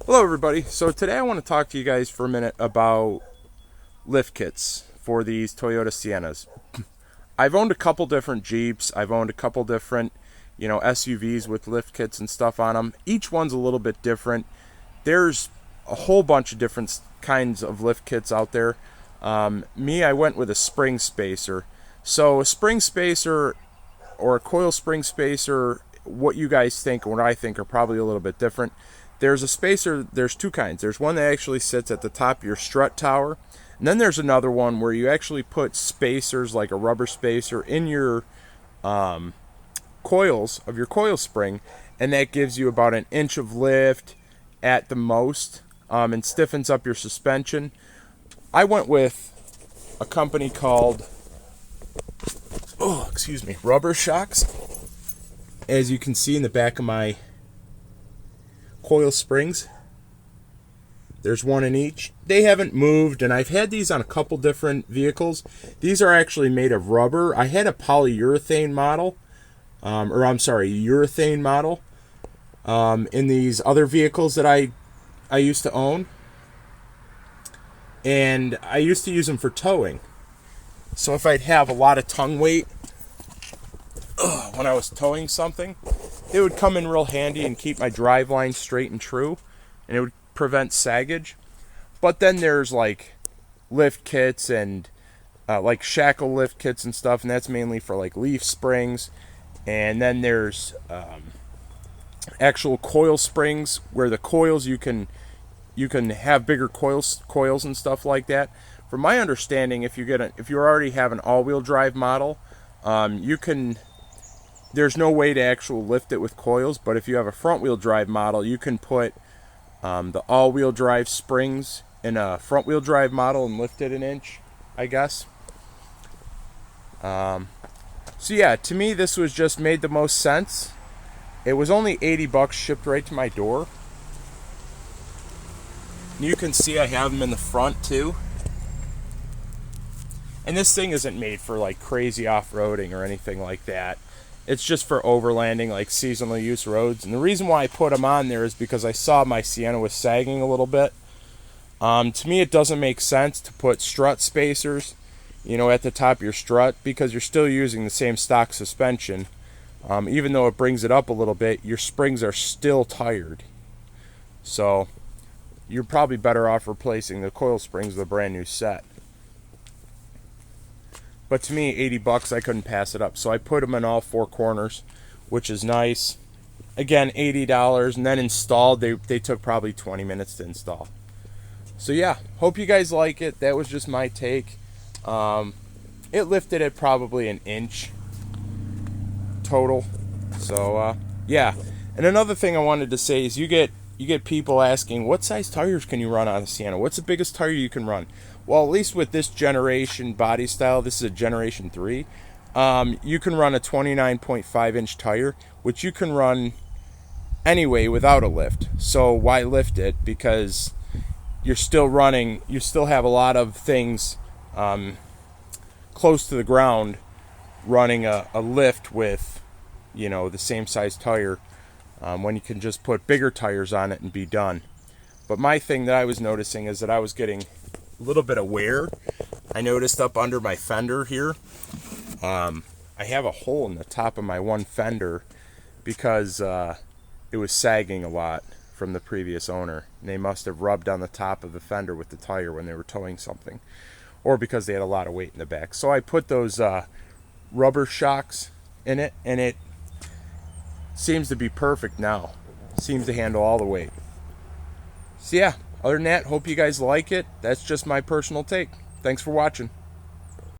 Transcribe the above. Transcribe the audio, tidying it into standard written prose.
Hello everybody. So today I want to talk to you guys for a minute about lift kits for these Toyota Siennas. I've owned a couple different Jeeps. I've owned a couple different, SUVs with lift kits and stuff on them. Each one's a little bit different. There's a whole bunch of different kinds of lift kits out there. I went with a spring spacer. So a spring spacer or a coil spring spacer, what you guys think and what I think are probably a little bit different. There's a spacer, there's two kinds. There's one that actually sits at the top of your strut tower, and then there's another one where you actually put spacers, like a rubber spacer, in your coils of your coil spring, and that gives you about an inch of lift at the most, and stiffens up your suspension. I went with a company called, Rubber Shocks. As you can see in the back of my coil springs, there's one in each. They haven't moved, and I've had these on a couple different vehicles. These are actually made of rubber. I had a polyurethane model, urethane model, in these other vehicles that I used to own, and I used to use them for towing. So if I'd have a lot of tongue weight when I was towing something, it would come in real handy and keep my drive line straight and true, and it would prevent saggage. But then there's like lift kits and like shackle lift kits and stuff, and that's mainly for like leaf springs. And then there's actual coil springs where the coils you can have bigger coils and stuff like that. From my understanding, if you already have an all-wheel drive model, there's no way to actually lift it with coils, but if you have a front-wheel drive model, you can put the all-wheel drive springs in a front-wheel drive model and lift it an inch, I guess. So yeah, to me, this was just made the most sense. It was only $80 shipped right to my door. You can see I have them in the front too. And this thing isn't made for like crazy off-roading or anything like that. It's just for overlanding, like seasonal use roads. And the reason why I put them on there is because I saw my Sienna was sagging a little bit. To me, it doesn't make sense to put strut spacers, at the top of your strut, because you're still using the same stock suspension. Even though it brings it up a little bit, your springs are still tired. So you're probably better off replacing the coil springs with a brand new set. But to me, $80, I couldn't pass it up. So I put them in all four corners, which is nice. Again, $80, and then installed, they took probably 20 minutes to install. So yeah, hope you guys like it. That was just my take. It lifted it probably an inch total. So yeah. And another thing I wanted to say is you get people asking, what size tires can you run on a Sienna? What's the biggest tire you can run? Well, at least with this generation body style, this is a Generation 3, you can run a 29.5-inch tire, which you can run anyway without a lift. So why lift it? Because you still have a lot of things close to the ground running a lift with, the same size tire, when you can just put bigger tires on it and be done. But my thing that I was noticing is that I was getting a little bit of wear. I noticed up under my fender here, I have a hole in the top of my one fender because it was sagging a lot from the previous owner, and they must have rubbed on the top of the fender with the tire when they were towing something, or because they had a lot of weight in the back. So I put those rubber shocks in it, and it seems to be perfect now. Seems to handle all the weight. So yeah, other than that, hope you guys like it. That's just my personal take. Thanks for watching.